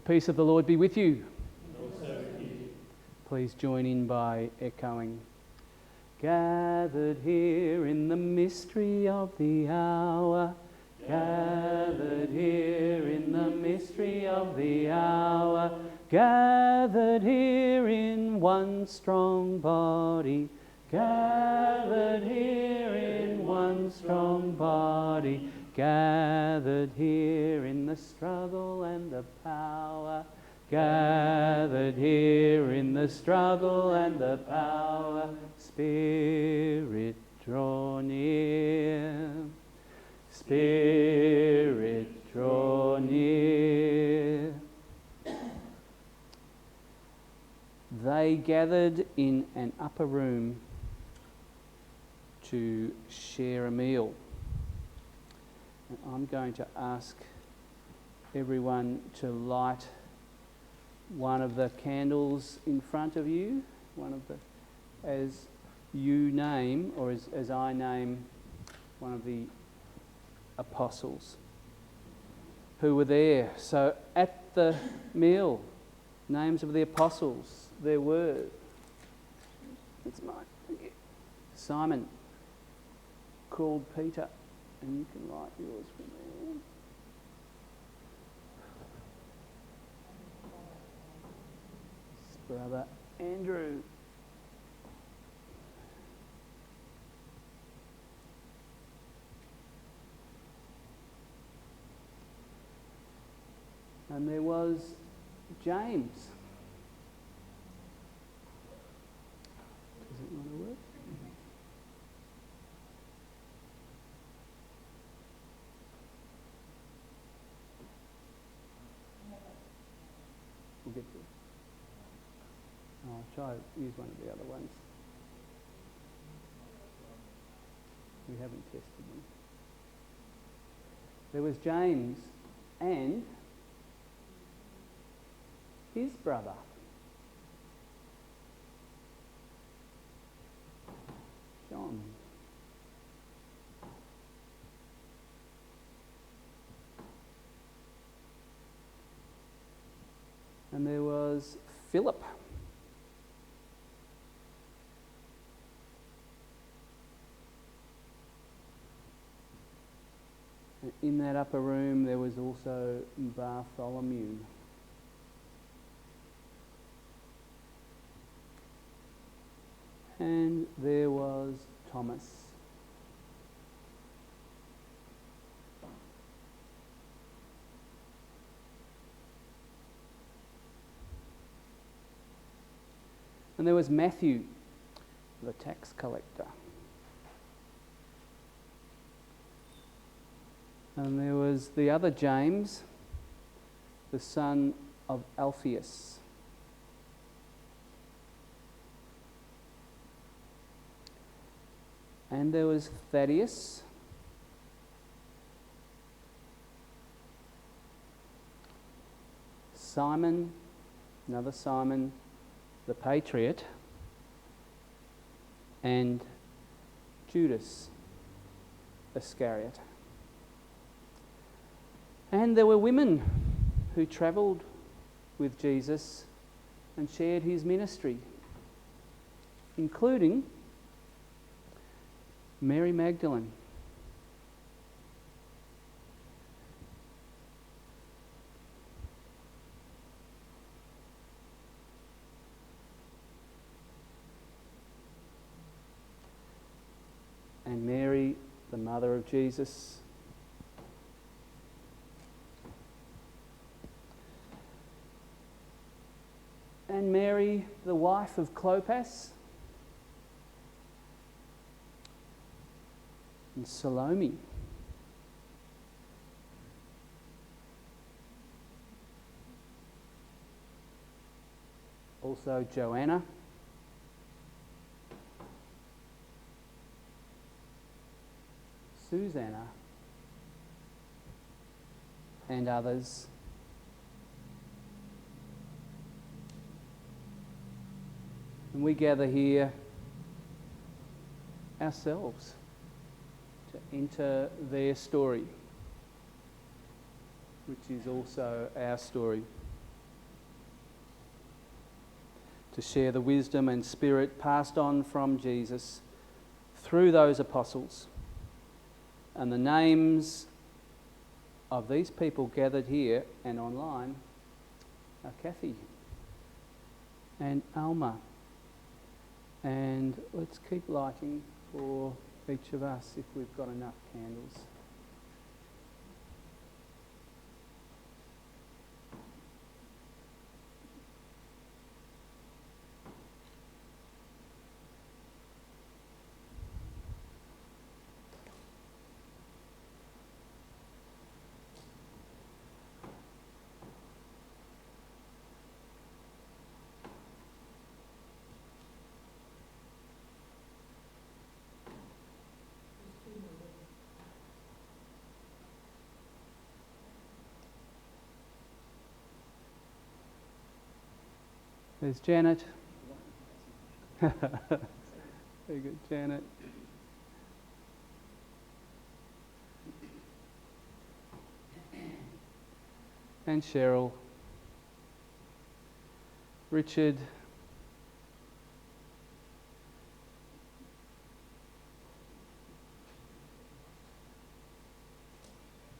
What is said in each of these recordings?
peace of the Lord be with you. And also with you. Please join in by echoing. Gathered here in the mystery of the hour. Gathered here in the mystery of the hour. Gathered here in one strong body. Gathered here in one strong body. Gathered here in the struggle and the power. Gathered here in the struggle and the power. Spirit, draw near. Spirit, draw near. They gathered in an upper room to share a meal. And I'm going to ask everyone to light one of the candles in front of you, as you name, or as I name, one of the apostles who were there. So at the meal, names of the apostles, there were, it's mine, thank you, Simon, called Peter, and you can write yours from there. Brother Andrew. And there was James. Does it want to work? We'll get to it. I'll try to use one of the other ones. We haven't tested them. There was James and his brother. John. And there was Philip. In that upper room there was also Bartholomew. And there was Thomas. And there was Matthew, the tax collector. And there was the other James, the son of Alphaeus. And there was Thaddeus. Simon, another Simon, the patriot. And Judas Iscariot. And there were women who travelled with Jesus and shared his ministry, including Mary Magdalene. And Mary, the mother of Jesus. And Mary, the wife of Clopas, and Salome. Also Joanna. Susanna. And others. And we gather here ourselves to enter their story, which is also our story. to share the wisdom and spirit passed on from Jesus through those apostles. And the names of these people gathered here and online are Kathy and Alma. And let's keep lighting for each of us if we've got enough candles. There's Janet. Very good, Janet. And Cheryl. Richard.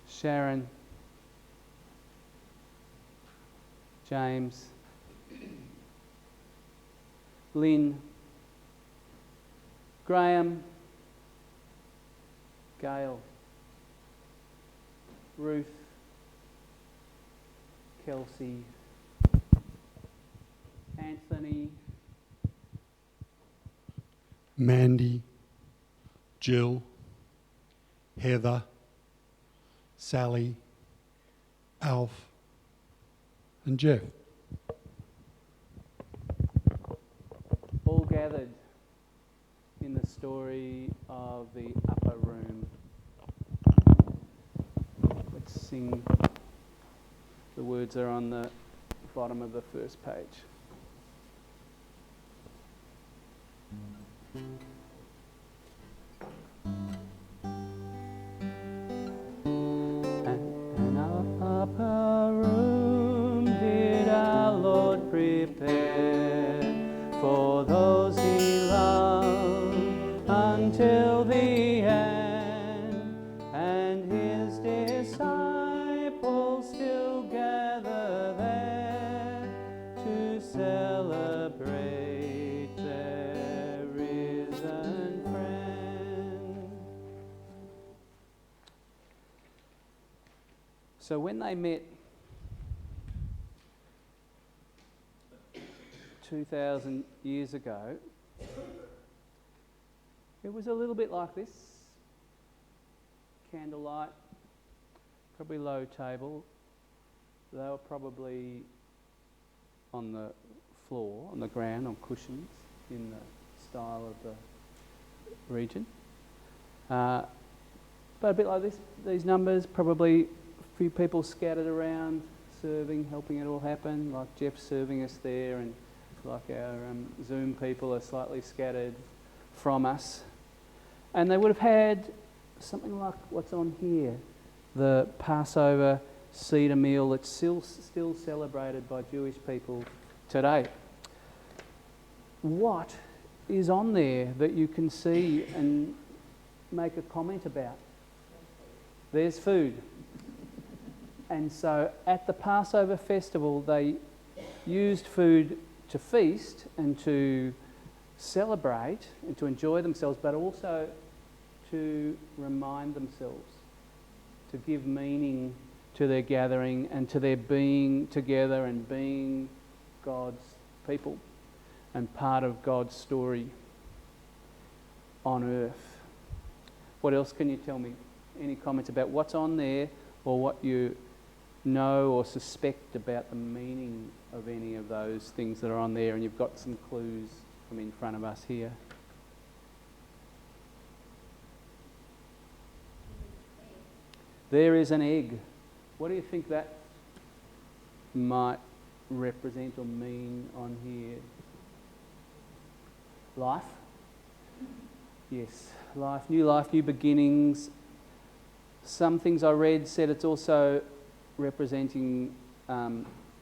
Sharon. James. Lynn, Graham, Gail, Ruth, Kelsey, Anthony, Maundy, Jill, Heather, Sally, Alf, and Jeff. All gathered in the story of the upper room. Let's sing. The words are on the bottom of the first page. An upper room did our Lord prepare for those he loved until the end, and his disciples still gather there to celebrate their risen friend. So when they met 2,000 years ago, it was a little bit like this. Candlelight, probably low table. They were probably on the floor, on the ground, on cushions, in the style of the region. But a bit like this, these numbers, probably a few people scattered around, serving, helping it all happen, like Jeff serving us there, and like our Zoom people are slightly scattered from us. And they would have had something like what's on here, the Passover Seder meal that's still celebrated by Jewish people today. What is on there that you can see and make a comment about? There's food. And so at the Passover festival, they used food to feast and to celebrate and to enjoy themselves, but also to remind themselves, to give meaning to their gathering and to their being together and being God's people and part of God's story on earth. What else can you tell me? Any comments about what's on there or what you know or suspect about the meaning of any of those things that are on there? And you've got some clues from in front of us here. There is an egg. What do you think that might represent or mean on here? Life? Yes, life, new beginnings. Some things I read said it's also representing a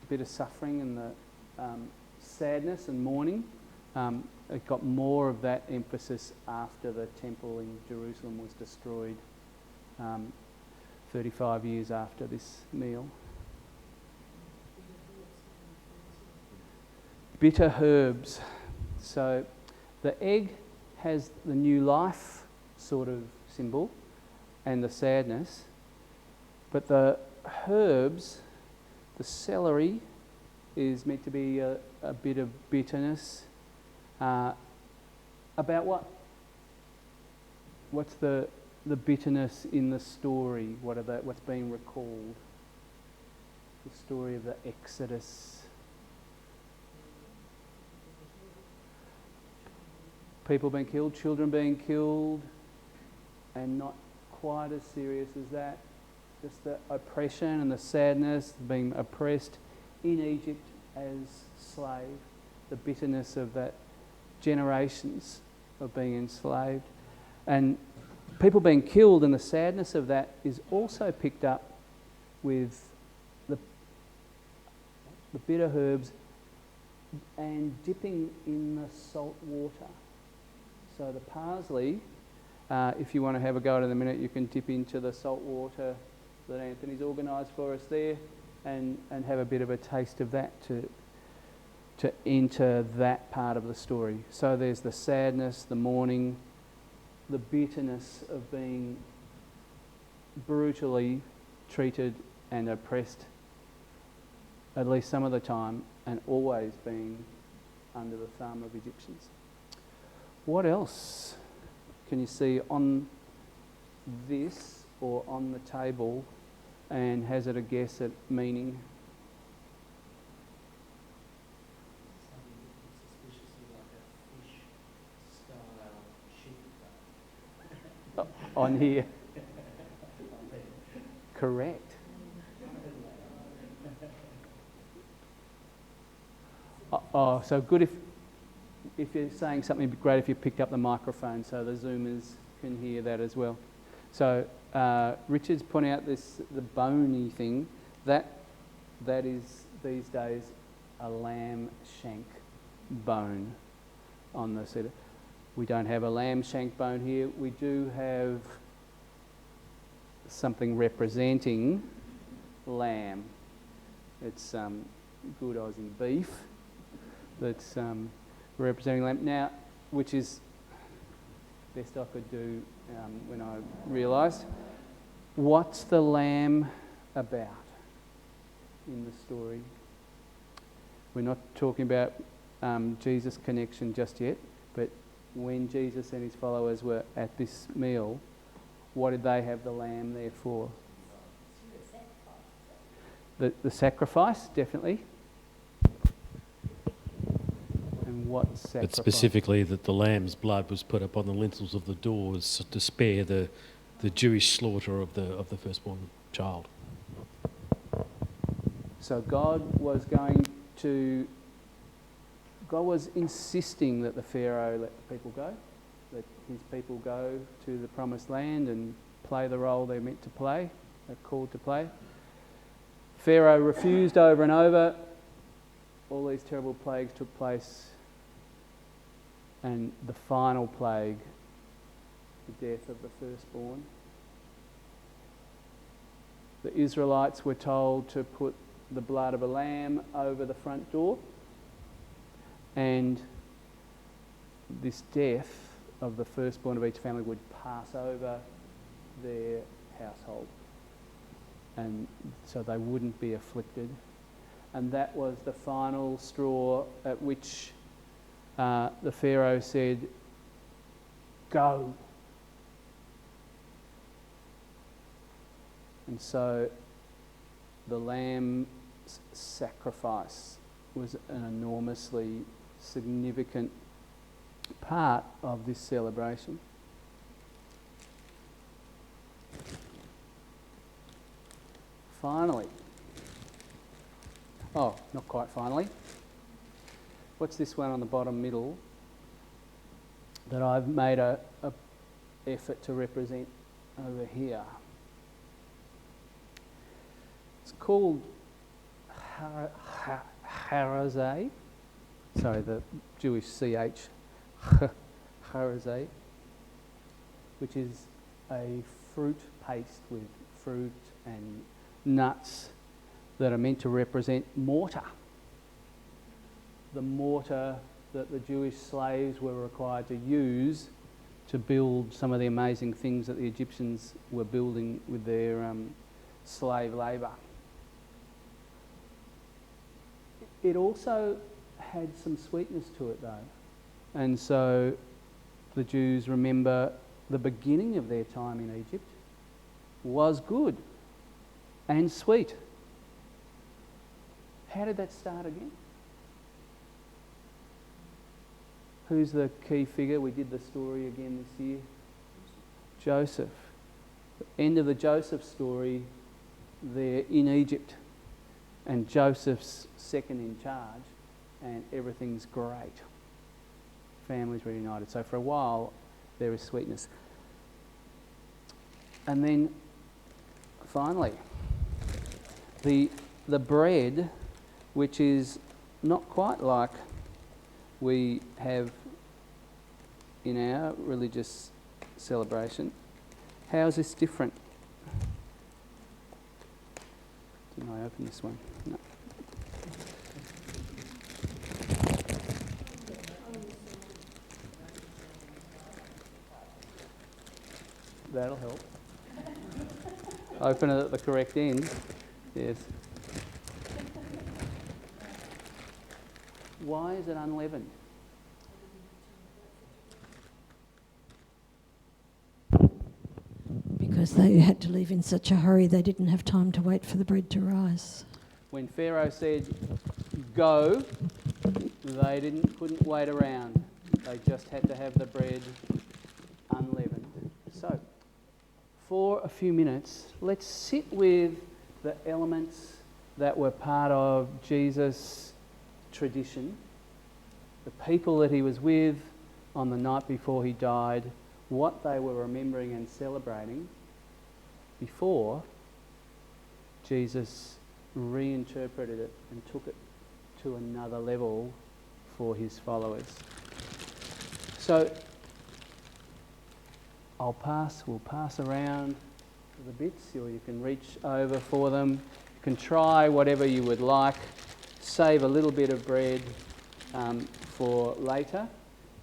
bit of suffering and the sadness and mourning. It got more of that emphasis after the temple in Jerusalem was destroyed 35 years after this meal. Bitter herbs. So the egg has the new life sort of symbol and the sadness, but the herbs, the celery, is meant to be a bit of bitterness. About what? What's the bitterness in the story? What's being recalled? The story of the Exodus. People being killed, children being killed, and not quite as serious as that. Just the oppression and the sadness, being oppressed in Egypt as slave, the bitterness of that generations of being enslaved. And people being killed, and the sadness of that is also picked up with the bitter herbs and dipping in the salt water. So the parsley, if you want to have a go at it in a minute, you can dip into the salt water that Anthony's organised for us there and have a bit of a taste of that to enter that part of the story. So there's the sadness, the mourning, the bitterness of being brutally treated and oppressed at least some of the time, and always being under the thumb of Egyptians. What else can you see on this or on the table and hazard a guess at meaning? Something suspiciously like a fish-style sheep cut. On here. Correct. Oh, so good if you're saying something, it'd be great if you picked up the microphone so the Zoomers can hear that as well. So Richard's pointing out the bony thing. That is these days a lamb shank bone on the cedar. We don't have a lamb shank bone here. We do have something representing lamb. It's good Aussie beef that's representing lamb. Now, which is best I could do when I realised. What's the lamb about in the story? We're not talking about Jesus' connection just yet, but when Jesus and his followers were at this meal, what did they have the lamb there for? The sacrifice, definitely. And what sacrifice? But specifically that the lamb's blood was put up on the lintels of the doors to spare the Jewish slaughter of the firstborn child. So God was insisting that the Pharaoh let the people go, that his people go to the promised land and play the role they're meant to play, they're called to play. Pharaoh refused over and over. All these terrible plagues took place. And the final plague, the death of the firstborn. The Israelites were told to put the blood of a lamb over the front door, and this death of the firstborn of each family would pass over their household, and so they wouldn't be afflicted. And that was the final straw at which the Pharaoh said, "Go." And so the lamb's sacrifice was an enormously significant part of this celebration. Finally, not quite finally, what's this one on the bottom middle that I've made a effort to represent over here? It's called harazeh, sorry, the Jewish CH, charazé, which is a fruit paste with fruit and nuts that are meant to represent mortar. The mortar that the Jewish slaves were required to use to build some of the amazing things that the Egyptians were building with their slave labour. It also had some sweetness to it though, and so the Jews remember the beginning of their time in Egypt was good and sweet. How did that start again? Who's the key figure? We did the story again this year. Joseph. The end of the Joseph story, they're in Egypt and Joseph's second in charge and everything's great. Families reunited. So for a while there is sweetness. And then finally, the bread, which is not quite like we have in our religious celebration. How is this different? Didn't I open this one? No. That'll help. Open it at the correct end. Yes. Why is it unleavened? Because they had to leave in such a hurry, they didn't have time to wait for the bread to rise. When Pharaoh said, go, they couldn't wait around. They just had to have the bread unleavened. So, for a few minutes, let's sit with the elements that were part of Jesus' tradition, the people that he was with on the night before he died, what they were remembering and celebrating before Jesus reinterpreted it and took it to another level for his followers. So we'll pass around the bits, or you can reach over for them. You can try whatever you would like. Save a little bit of bread for later,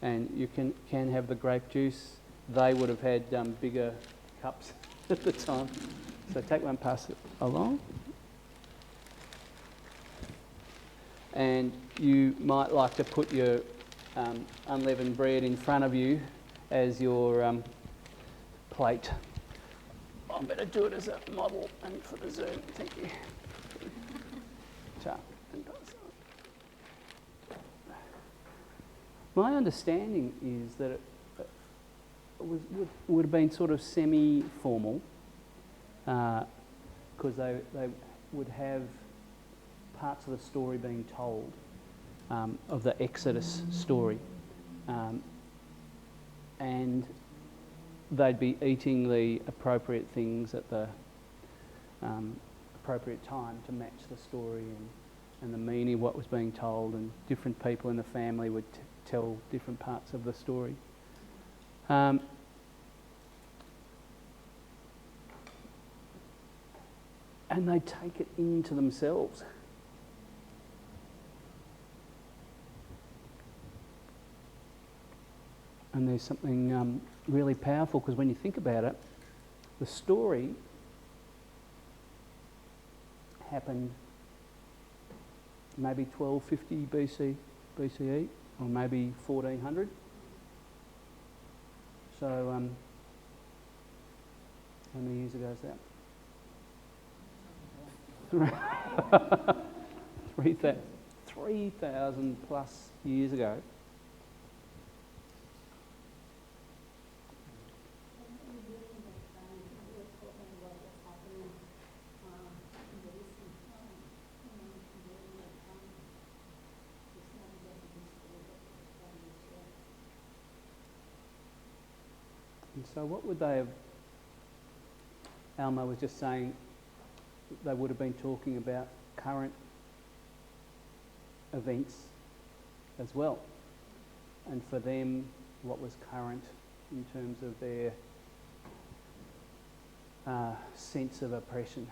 and you can have the grape juice. They would have had bigger cups at the time. So take one, pass it along. And you might like to put your unleavened bread in front of you as your plate. I'm going to do it as a model and for the Zoom. Thank you. My understanding is that it would have been sort of semi-formal because they would have parts of the story being told of the Exodus story, and they'd be eating the appropriate things at the appropriate time to match the story and the meaning of what was being told, and different people in the family would tell different parts of the story. And they take it into themselves. And there's something really powerful, because when you think about it, the story happened maybe 1250 BCE, or maybe 1400. So, how many years ago is that? 3,000 plus years ago. And so what would they have, Alma was just saying, they would have been talking about current events as well. And for them, what was current in terms of their sense of oppression.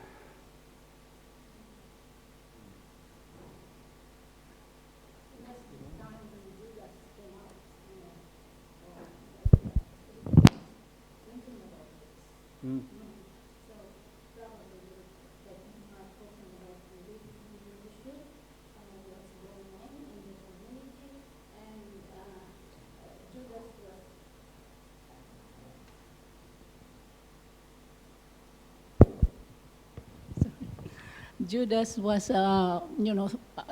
Mm. Judas was,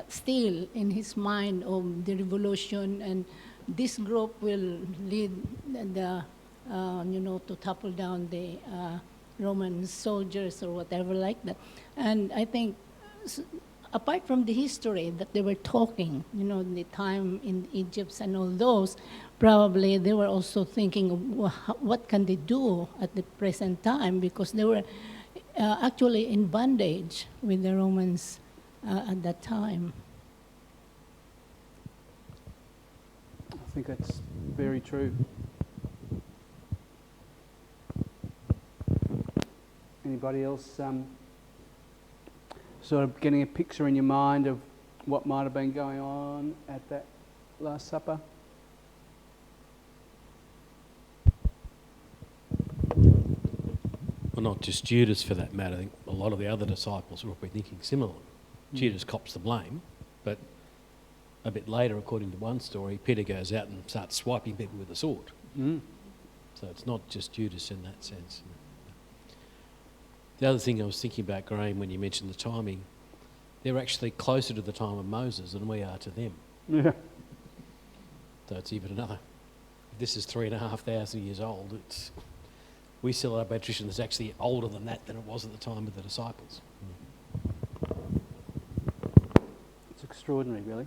still in his mind of the revolution, and this group will lead to topple down the Roman soldiers or whatever like that. And I think, apart from the history that they were talking, the time in Egypt and all those, probably they were also thinking of what can they do at the present time, because they were actually in bondage with the Romans at that time. I think that's very true. Anybody else sort of getting a picture in your mind of what might have been going on at that Last Supper? Well, not just Judas for that matter. I think a lot of the other disciples will be thinking similarly. Judas cops the blame, but a bit later, according to one story, Peter goes out and starts swiping people with a sword. Mm. So it's not just Judas in that sense. The other thing I was thinking about, Graham, when you mentioned the timing, they're actually closer to the time of Moses than we are to them. Yeah. So it's even another. If this is 3,500 years old, we still have a tradition that's actually older than that than it was at the time of the disciples. It's extraordinary, really.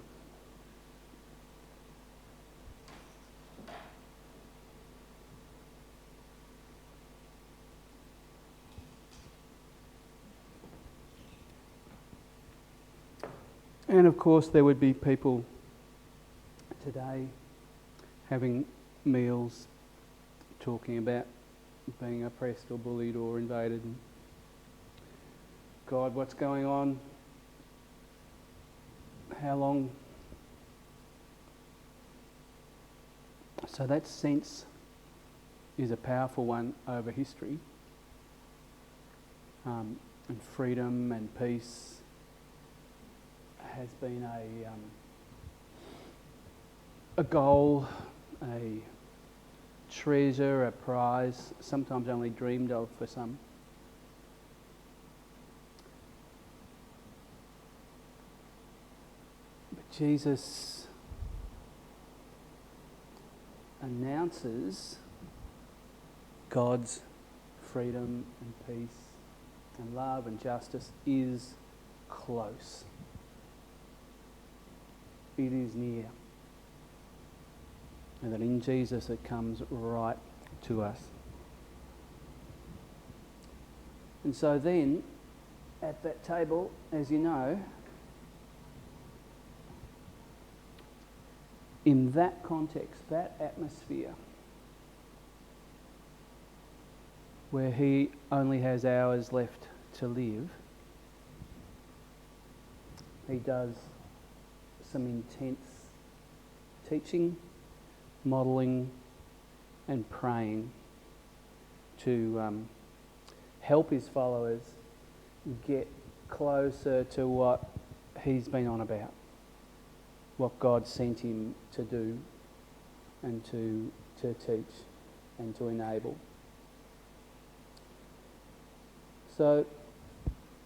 And of course there would be people today having meals talking about being oppressed or bullied or invaded. And God, what's going on? How long? So that sense is a powerful one over history. And freedom and peace has been a goal, a treasure, a prize, sometimes only dreamed of for some. But Jesus announces God's freedom and peace and love and justice is close. It is near. And that in Jesus it comes right to us. And so then, at that table, as you know, in that context, that atmosphere, where he only has hours left to live, he does some intense teaching, modelling and praying to help his followers get closer to what he's been on about, what God sent him to do and to teach and to enable. So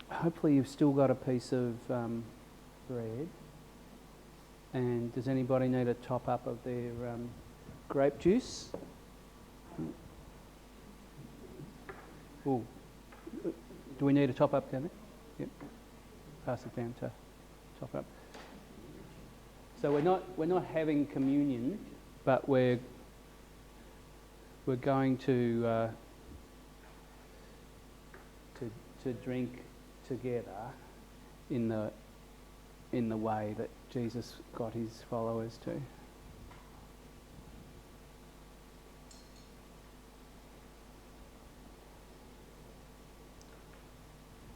hopefully you've still got a piece of bread. And does anybody need a top up of their grape juice? Ooh. Do we need a top up down there? Yep. Pass it down to top up. So we're not having communion, but we're going to drink together in the in the way that Jesus got his followers to.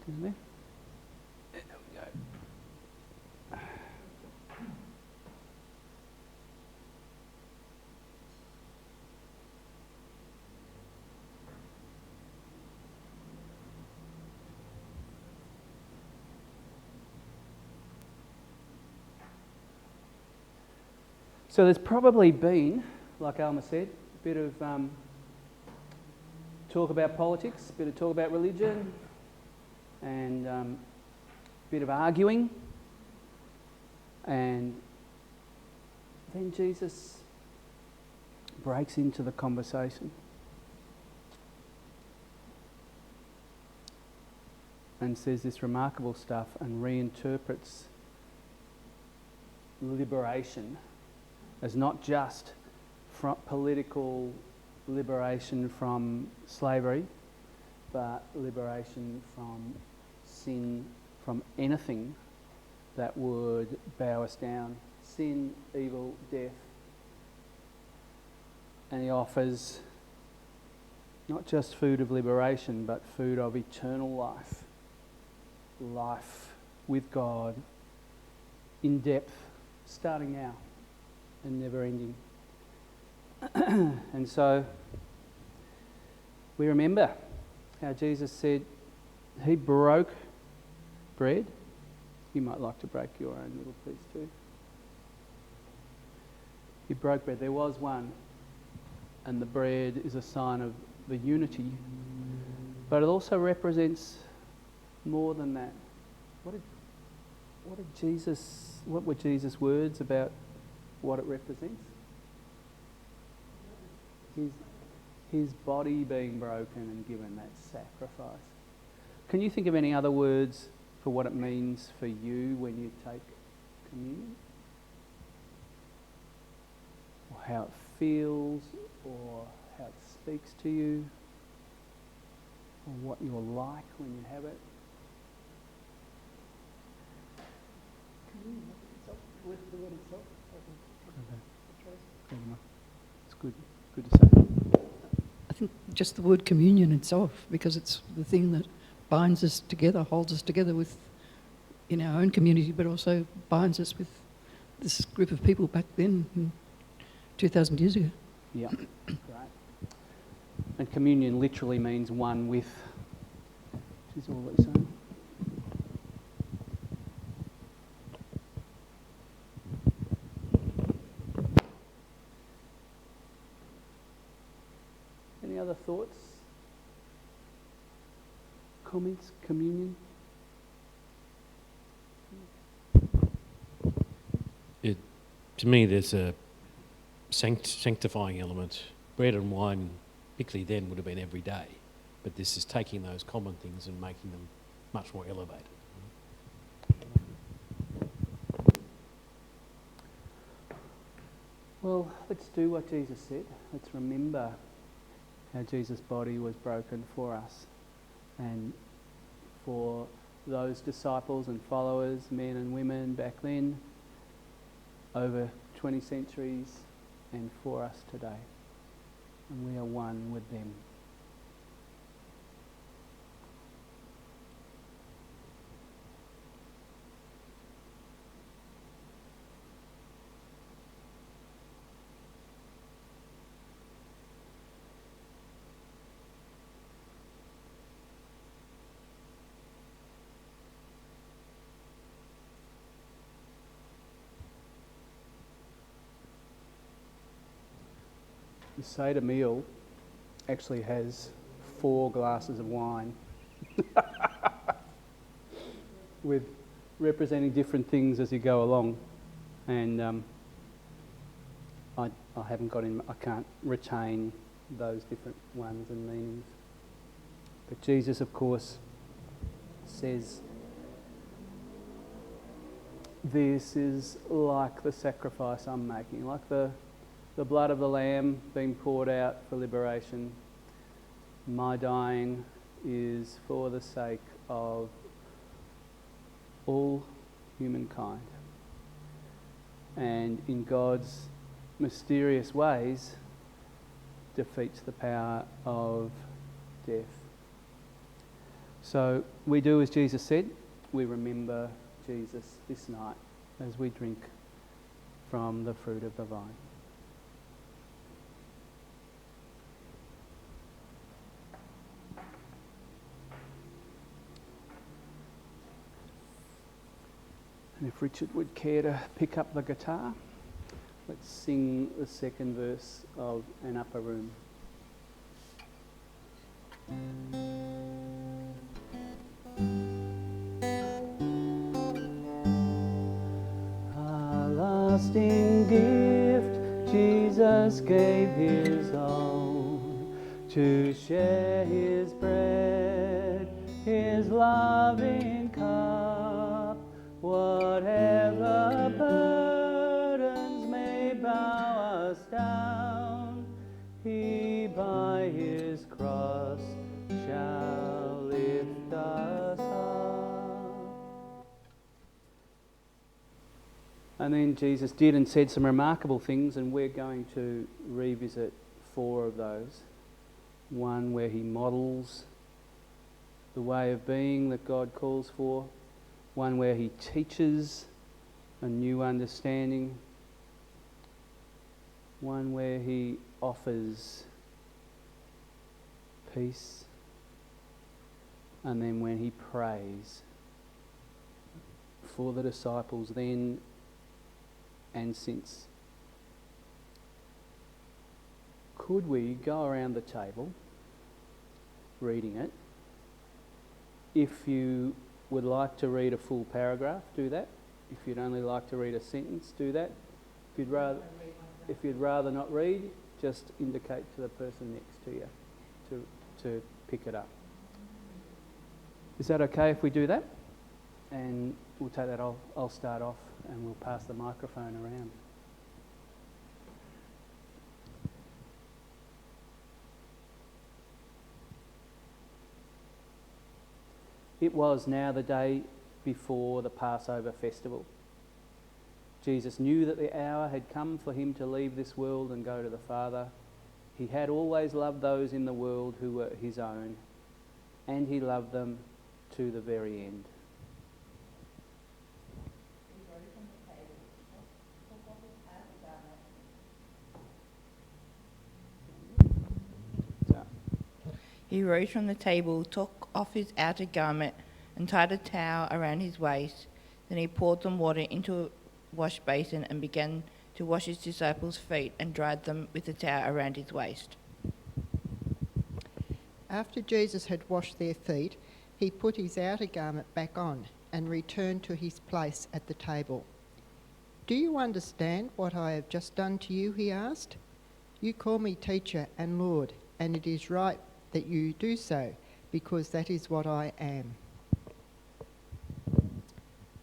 There we go. So there's probably been, like Alma said, a bit of talk about politics, a bit of talk about religion, and a bit of arguing. And then Jesus breaks into the conversation and says this remarkable stuff and reinterprets liberation as not just political liberation from slavery, but liberation from sin, from anything that would bow us down. Sin, evil, death. And he offers not just food of liberation, but food of eternal life. Life with God, in depth, starting now and never ending. And so we remember how Jesus said he broke bread. You might like to break your own little piece too. He broke bread. There was one, and the bread is a sign of the unity, but it also represents more than that. What were Jesus' words about what it represents? His body being broken and given, that sacrifice. Can you think of any other words for what it means for you when you take communion? Or how it feels, or how it speaks to you, or what you're like when you have it? It's good to say. I think just the word communion itself, because it's the thing that binds us together, holds us together in our own community, but also binds us with this group of people back then, 2,000 years ago. Yeah, great. And communion literally means one with, which is all it's saying. Any other thoughts? Comments? Communion? To me, there's a sanctifying element. Bread and wine, particularly then, would have been every day. But this is taking those common things and making them much more elevated. Well, let's do what Jesus said. Let's remember how Jesus' body was broken for us, and for those disciples and followers, men and women back then, over 20 centuries, and for us today. And we are one with them. The Seder meal actually has 4 glasses of wine with representing different things as you go along, and I haven't got in, I can't retain those different ones and meanings. But Jesus, of course, says this is like the sacrifice I'm making, like the blood of the Lamb being poured out for liberation. My dying is for the sake of all humankind. And in God's mysterious ways, defeats the power of death. So we do as Jesus said, we remember Jesus this night as we drink from the fruit of the vine. And if Richard would care to pick up the guitar, let's sing the second verse of An Upper Room. A lasting gift, Jesus gave his own to share his bread, his loving cup. Whatever burdens may bow us down, he by his cross shall lift us up. And then Jesus did and said some remarkable things, and we're going to revisit 4 of those. One where he models the way of being that God calls for. One where he teaches a new understanding. One where he offers peace. And then when he prays for the disciples then and since. Could we go around the table reading it? If you would like to read a full paragraph, do that. If you'd only like to read a sentence, do that. If you'd rather not read, just indicate to the person next to you to pick it up. Is that okay if we do that? And we'll take that. I'll start off and we'll pass the microphone around. It was now the day before the Passover festival. Jesus knew that the hour had come for him to leave this world and go to the Father. He had always loved those in the world who were his own, and he loved them to the very end. He rose from the table, took off his outer garment, and tied a towel around his waist. Then he poured some water into a wash basin and began to wash his disciples' feet and dried them with the towel around his waist. After Jesus had washed their feet, he put his outer garment back on and returned to his place at the table. "Do you understand what I have just done to you?" he asked. "You call me teacher and Lord, and it is right that you do so, because that is what I am."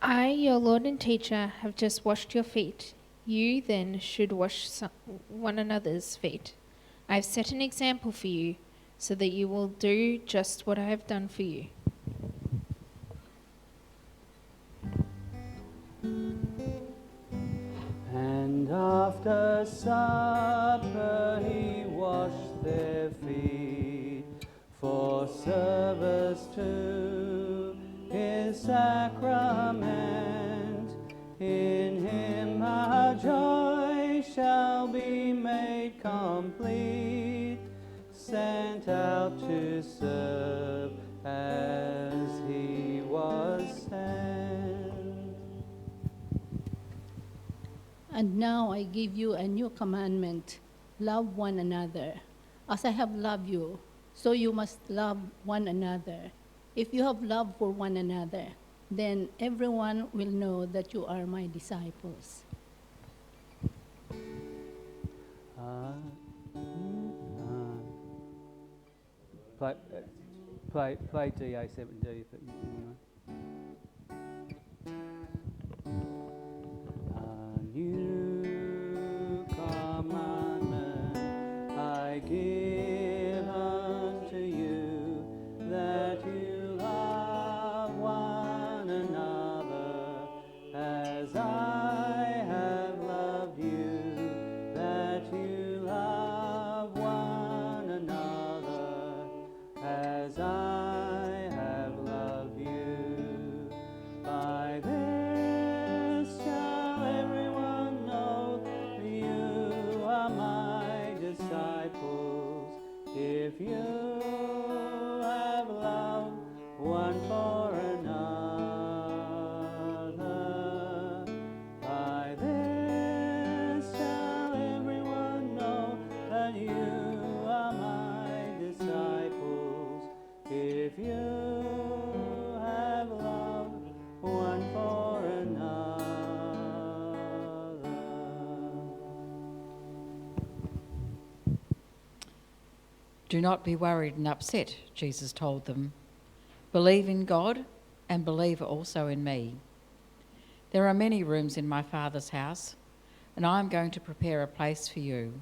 I, your Lord and teacher, have just washed your feet. You then should wash one another's feet. I have set an example for you, so that you will do just what I have done for you. And after supper he washed their feet for service to his sacrament. In him our joy shall be made complete, sent out to serve as he was sent. And now I give you a new commandment: love one another. As I have loved you, so you must love one another. If you have love for one another, then everyone will know that you are my disciples. Play DA7D. A new commandment I give unto you, that you love one another you have love one for another. Do not be worried and upset, Jesus told them. Believe in God and believe also in me. There are many rooms in my Father's house, and I am going to prepare a place for you.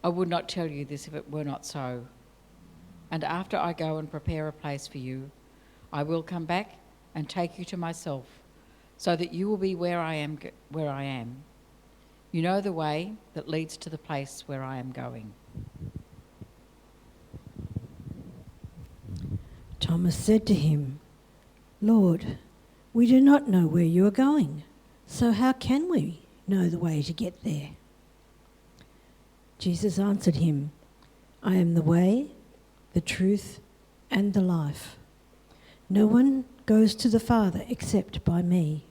I would not tell you this if it were not so. And after I go and prepare a place for you, I will come back and take you to myself, so that you will be where I am. You know the way that leads to the place where I am going. Thomas said to him, Lord, we do not know where you are going, so how can we know the way to get there? Jesus answered him, I am the way, the truth, and the life. No one goes to the Father except by me.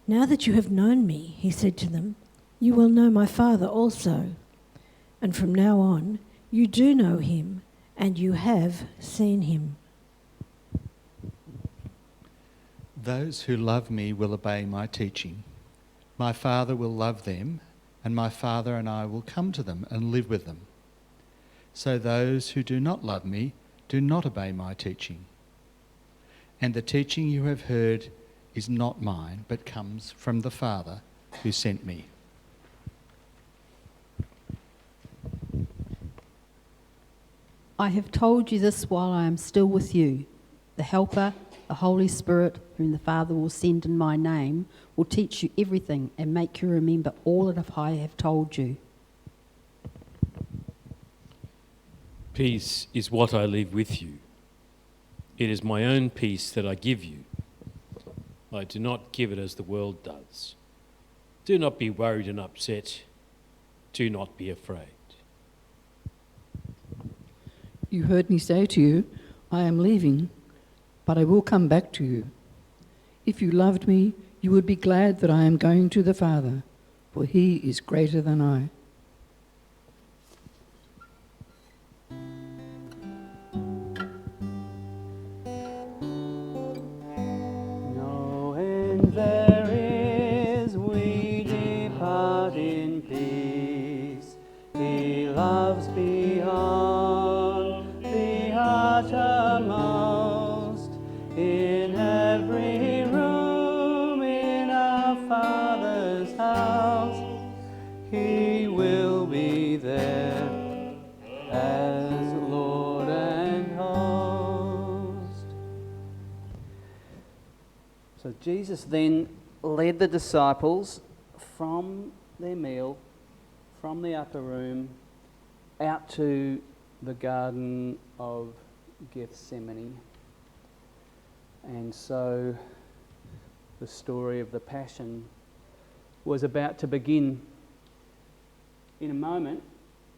Now that you have known me, he said to them, you will know my Father also. And from now on, you do know him, and you have seen him. Those who love me will obey my teaching. My Father will love them, and my Father and I will come to them and live with them. So those who do not love me do not obey my teaching. And the teaching you have heard is not mine, but comes from the Father who sent me. I have told you this while I am still with you. The Helper, the Holy Spirit, whom the Father will send in my name, will teach you everything and make you remember all that I have told you. Peace is what I leave with you. It is my own peace that I give you. I do not give it as the world does. Do not be worried and upset. Do not be afraid. You heard me say to you, I am leaving, but I will come back to you. If you loved me, you would be glad that I am going to the Father, for he is greater than I. No end there is, we depart in peace. He loves beyond the uttermost. In every room in our Father's house, he will be there as Lord and host. So Jesus then led the disciples from their meal, from the upper room, out to the Garden of Gethsemane. And so the story of the Passion was about to begin. In a moment,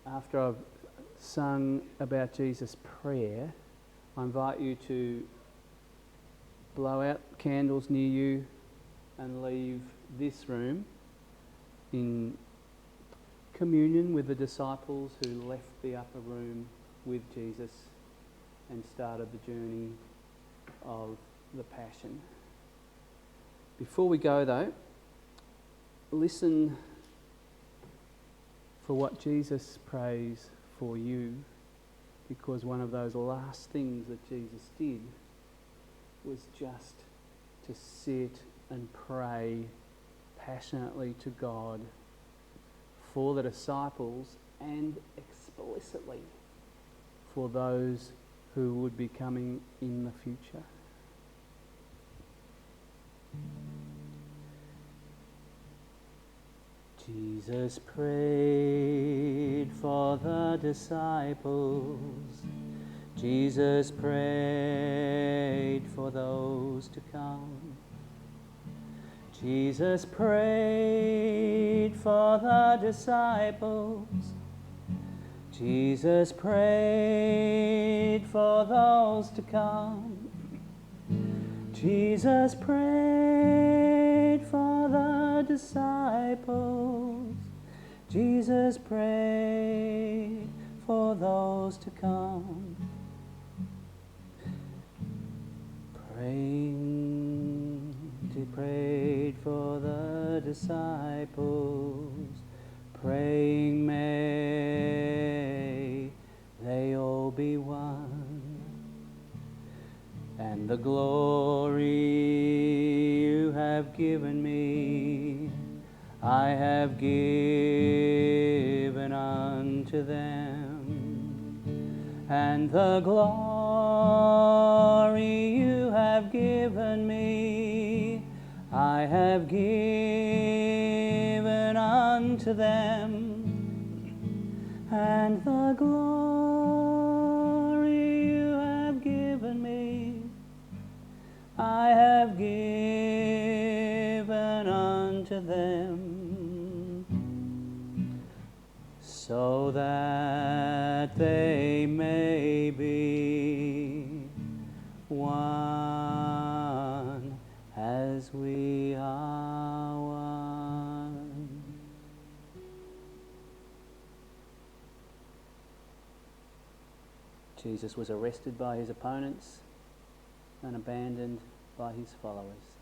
after I've sung about Jesus' prayer, I invite you to blow out candles near you and leave this room in communion with the disciples who left the upper room with Jesus and started the journey of the Passion. Before we go though, listen for what Jesus prays for you, because one of those last things that Jesus did was just to sit and pray passionately to God for the disciples and explicitly for those who would be coming in the future. Jesus prayed for the disciples. Jesus prayed for those to come. Jesus prayed for the disciples. Jesus prayed for those to come. Jesus prayed for the disciples. Jesus prayed for those to come. for the disciples, praying may they all be one. And the glory you have given me, I have given unto them. And the glory you have given me, I have given unto them. And the glory you have given me, I have given unto them, so that they may be one as we are one. Jesus was arrested by his opponents and abandoned by his followers.